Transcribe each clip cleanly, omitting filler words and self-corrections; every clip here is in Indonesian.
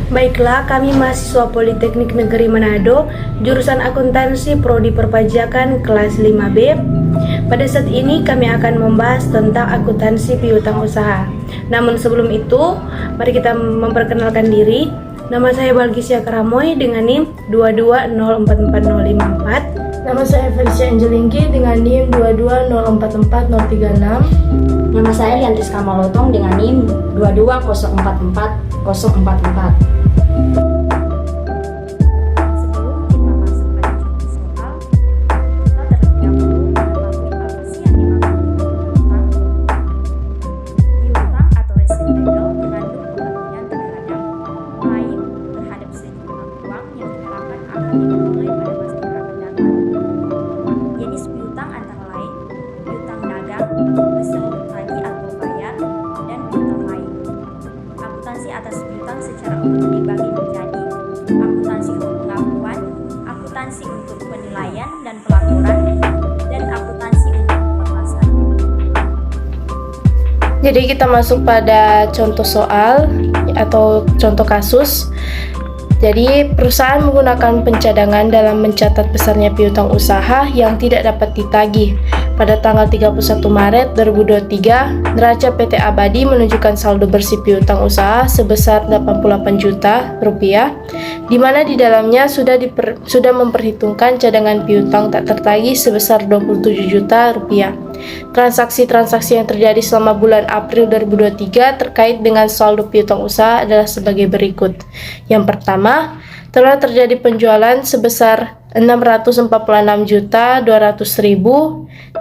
Baiklah, kami mahasiswa Politeknik Negeri Manado, jurusan Akuntansi Prodi Perpajakan kelas 5B. Pada saat ini kami akan membahas tentang akuntansi piutang usaha. Namun sebelum itu, mari kita memperkenalkan diri. Nama saya Balgisya Karamoy dengan NIM 2204454. Nama saya Felicia Angelingki dengan NIM 2204436. Nama saya Liantis Kamalotong dengan NIM 2204444. Atas piutang secara umum dibagi menjadi akuntansi untuk pengakuan, akuntansi untuk penilaian dan pelaporan, dan akuntansi untuk pengawasan. Jadi kita masuk pada contoh soal atau contoh kasus. Jadi perusahaan menggunakan pencadangan dalam mencatat besarnya piutang usaha yang tidak dapat ditagih. Pada tanggal 31 Maret 2023, neraca PT Abadi menunjukkan saldo bersih piutang usaha sebesar 88 juta rupiah, di mana di dalamnya sudah memperhitungkan cadangan piutang tak tertagih sebesar 27 juta rupiah. Transaksi-transaksi yang terjadi selama bulan April 2023 terkait dengan saldo piutang usaha adalah sebagai berikut. Yang pertama, telah terjadi penjualan sebesar 646.200.000,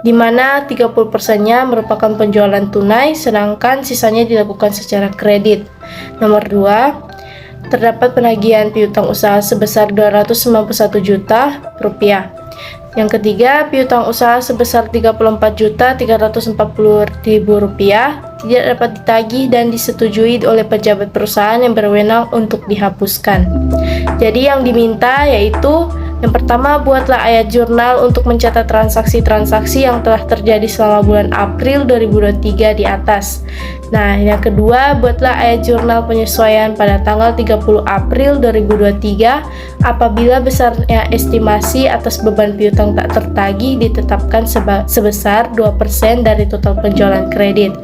di mana 30%-nya merupakan penjualan tunai, sedangkan sisanya dilakukan secara kredit. Nomor 2, terdapat penagihan piutang usaha sebesar 291 juta rupiah. Yang ketiga, piutang usaha sebesar 34.340.000 rupiah tidak dapat ditagih dan disetujui oleh pejabat perusahaan yang berwenang untuk dihapuskan. Jadi yang diminta yaitu yang pertama, buatlah ayat jurnal untuk mencatat transaksi-transaksi yang telah terjadi selama bulan April 2023 di atas. Nah, yang kedua, buatlah ayat jurnal penyesuaian pada tanggal 30 April 2023 apabila besarnya estimasi atas beban piutang tak tertagih ditetapkan sebesar 2% dari total penjualan kredit.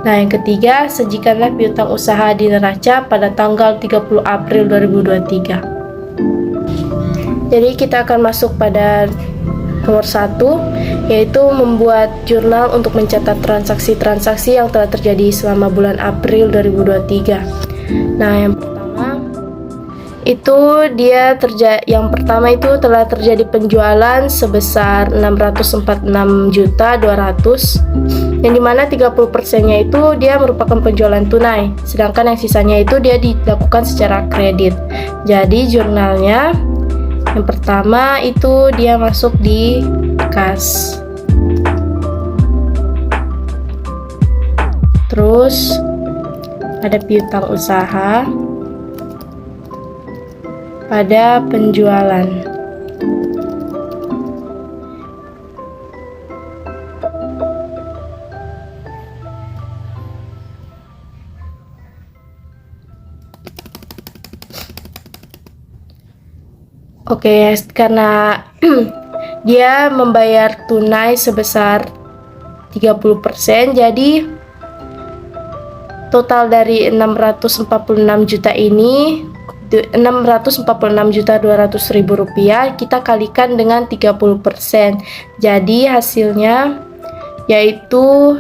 Nah, yang ketiga, sajikanlah piutang usaha di neraca pada tanggal 30 April 2023. Jadi kita akan masuk pada nomor 1, yaitu membuat jurnal untuk mencatat transaksi-transaksi yang telah terjadi selama bulan April 2023. Nah, yang pertama itu telah terjadi penjualan sebesar 646.200.000, yang dimana 30%-nya itu dia merupakan penjualan tunai, sedangkan yang sisanya itu dia dilakukan secara kredit. Jadi jurnalnya yang pertama itu dia masuk di kas. Terus ada piutang usaha pada penjualan. Oke, karena dia membayar tunai sebesar 30%, jadi total dari 646 juta ini 646.200.000 rupiah kita kalikan dengan 30%. Jadi hasilnya yaitu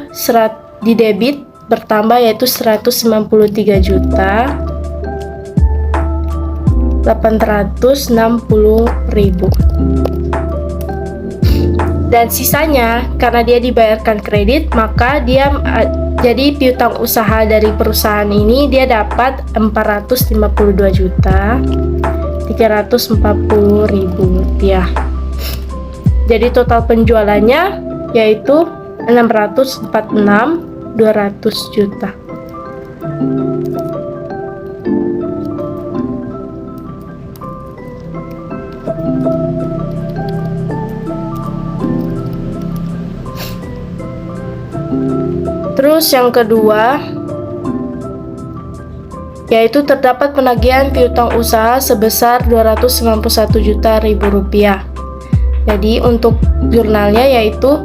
di debit bertambah yaitu 193.860.000. Dan sisanya karena dia dibayarkan kredit, maka dia jadi piutang usaha dari perusahaan ini dia dapat 452.340.000 rupiah. Jadi total penjualannya yaitu 646.200 juta. Terus yang kedua, yaitu terdapat penagihan piutang usaha sebesar Rp291 juta. Jadi untuk jurnalnya yaitu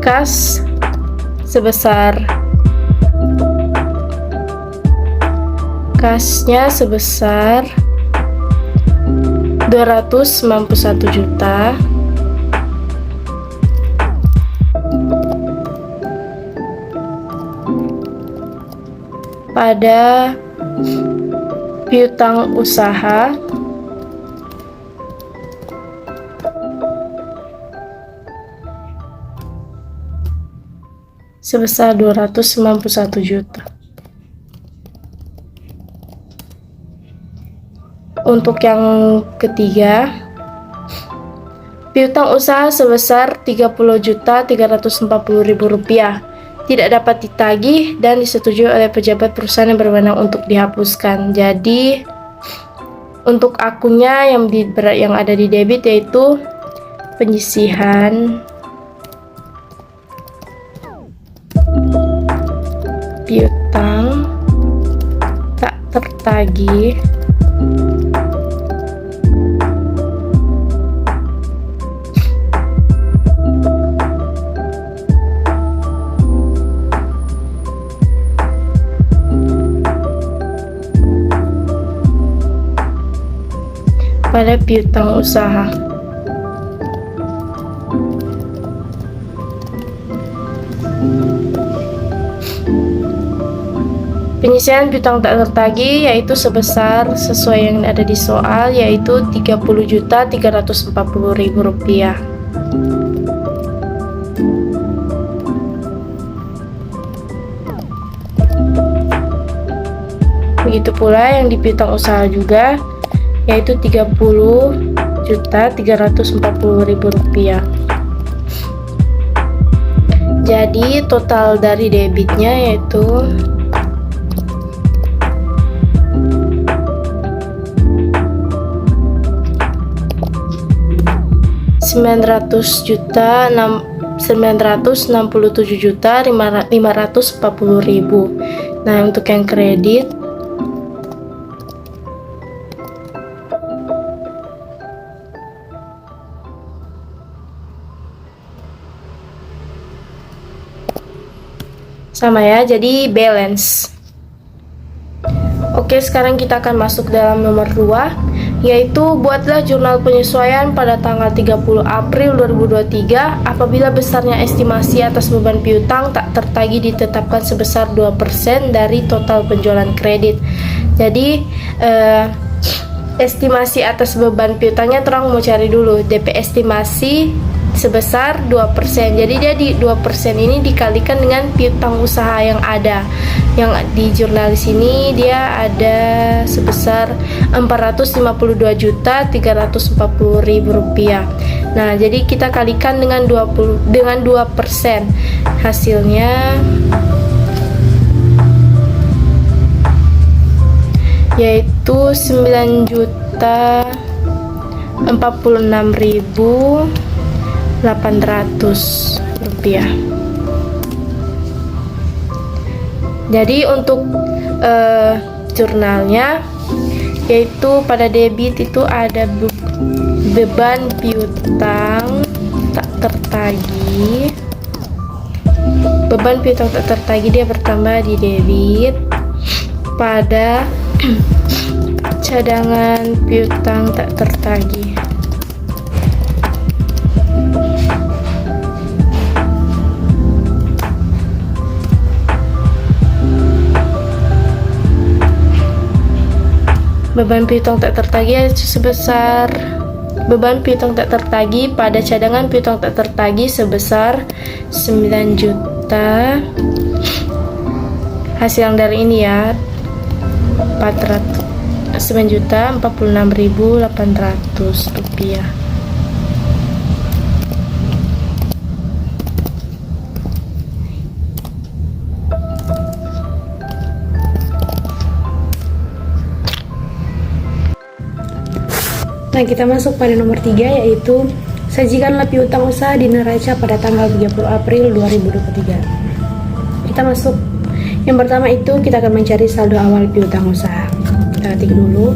kas kasnya sebesar 291 juta. Pada piutang usaha sebesar 291 juta. Untuk yang ketiga, piutang usaha sebesar Rp30.340.000 tidak dapat ditagih dan disetujui oleh pejabat perusahaan yang berwenang untuk dihapuskan. Jadi untuk akunnya yang ada di debit yaitu penyisihan piutang tak tertagih pada piutang usaha. Penyisihan piutang tak tertagih yaitu sebesar sesuai yang ada di soal, yaitu Rp30.340.000. Begitu pula yang di piutang usaha juga, yaitu Rp30.340.000. Jadi total dari debitnya yaitu Rp967.540.000. Nah, untuk yang kredit sama ya, jadi balance. Oke, sekarang kita akan masuk dalam nomor 2, yaitu buatlah jurnal penyesuaian pada tanggal 30 April 2023 apabila besarnya estimasi atas beban piutang tak tertagih ditetapkan sebesar 2% dari total penjualan kredit. Jadi estimasi atas beban piutangnya terang mau cari dulu DP estimasi sebesar 2%. Jadi jadi 2% ini dikalikan dengan piutang usaha yang ada. Yang di jurnal di sini dia ada sebesar Rp452.340.000. Nah, jadi kita kalikan dengan 2%. Hasilnya yaitu Rp9.046.800. Jadi untuk jurnalnya yaitu pada debit itu ada beban piutang tak tertagih. Beban piutang tak tertagih dia bertambah di debit. Pada cadangan piutang tak tertagih beban piutang tak tertagih sebesar pada cadangan piutang tak tertagih sebesar 9 juta. Hasil yang dari ini ya 9.046.800 rupiah. Nah, kita masuk pada nomor 3, yaitu sajikanlah piutang usaha di neraca pada tanggal 30 April 2023. Kita masuk Yang pertama itu kita akan mencari saldo awal piutang usaha. Kita ketik dulu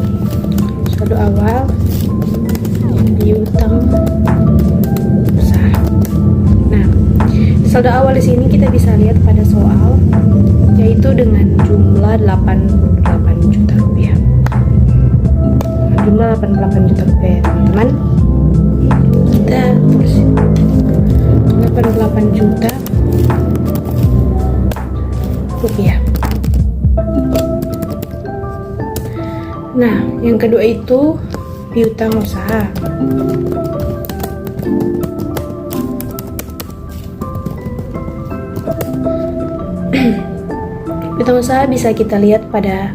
saldo awal piutang usaha. Nah, saldo awal di sini kita bisa lihat pada soal, yaitu dengan jumlah 88 juta rupiah. Jumlah 88 juta rupiah, teman-teman. Kita tulis 88 juta rupiah. Nah, yang kedua itu piutang usaha. Piutang usaha bisa kita lihat pada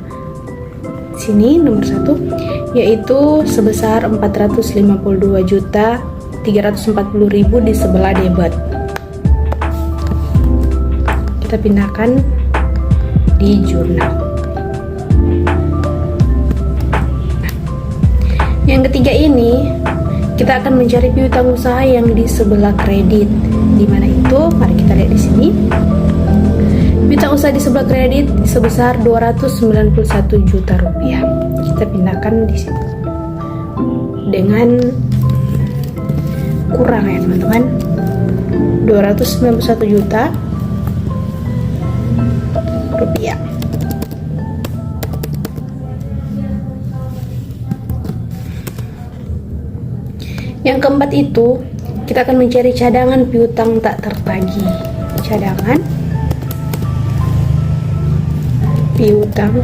sini nomor 1, yaitu sebesar 452.340.000 di sebelah debit. Kita pindahkan di jurnal. Yang ketiga ini kita akan mencari piutang usaha yang di sebelah kredit. Di mana itu? Mari kita lihat di sini. Piutang usaha di sebelah kredit sebesar 291 juta rupiah. Kita pindahkan di sini dengan kurang ya teman-teman, 291 juta rupiah. Yang keempat itu kita akan mencari cadangan piutang tak tertagih. Cadangan piutang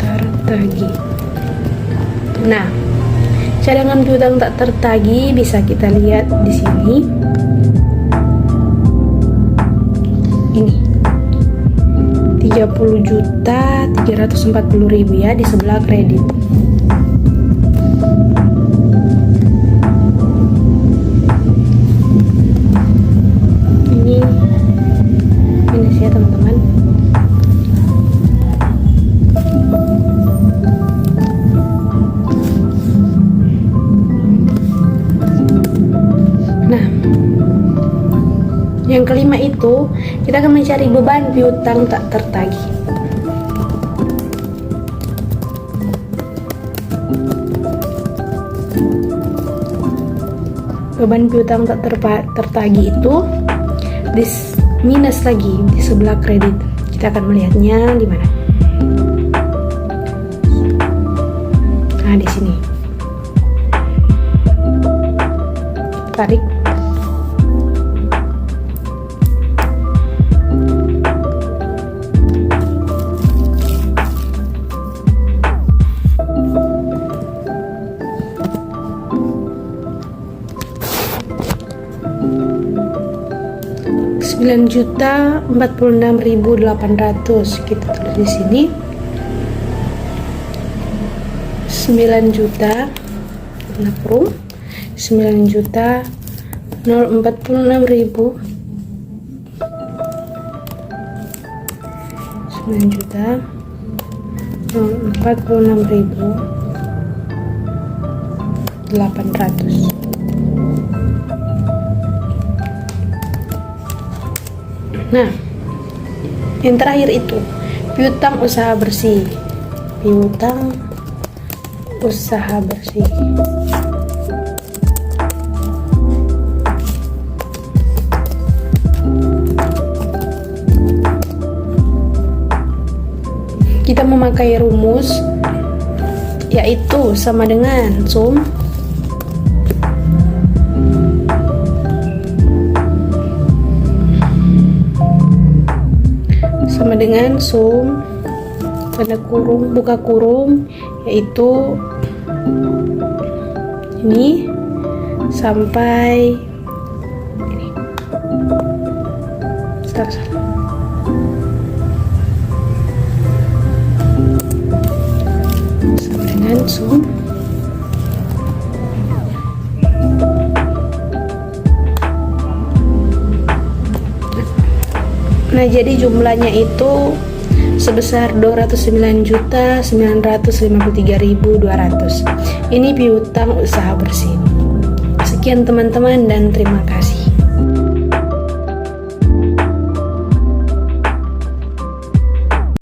tertagih. Nah, cadangan piutang tak tertagih bisa kita lihat di sini. Ini 30.340.000 ya di sebelah kredit. Ini minus ya teman-teman. Nah, yang kelima itu kita akan mencari beban piutang tak tertagih. Beban piutang tak tertagih itu minus lagi di sebelah kredit. Kita akan melihatnya di mana? Nah, di sini. Tarik. Rp9.046.800 kita tulis di sini. 9 juta 9.046.000 9.046.800. Nah, yang terakhir itu piutang usaha bersih. Piutang usaha bersih. Kita memakai rumus yaitu sama dengan sum tanda kurung buka kurung, yaitu ini sampai ini. Salah. Sama dengan sum Nah, jadi jumlahnya itu sebesar 209.953.200. Ini piutang usaha bersih. Sekian teman-teman dan terima kasih.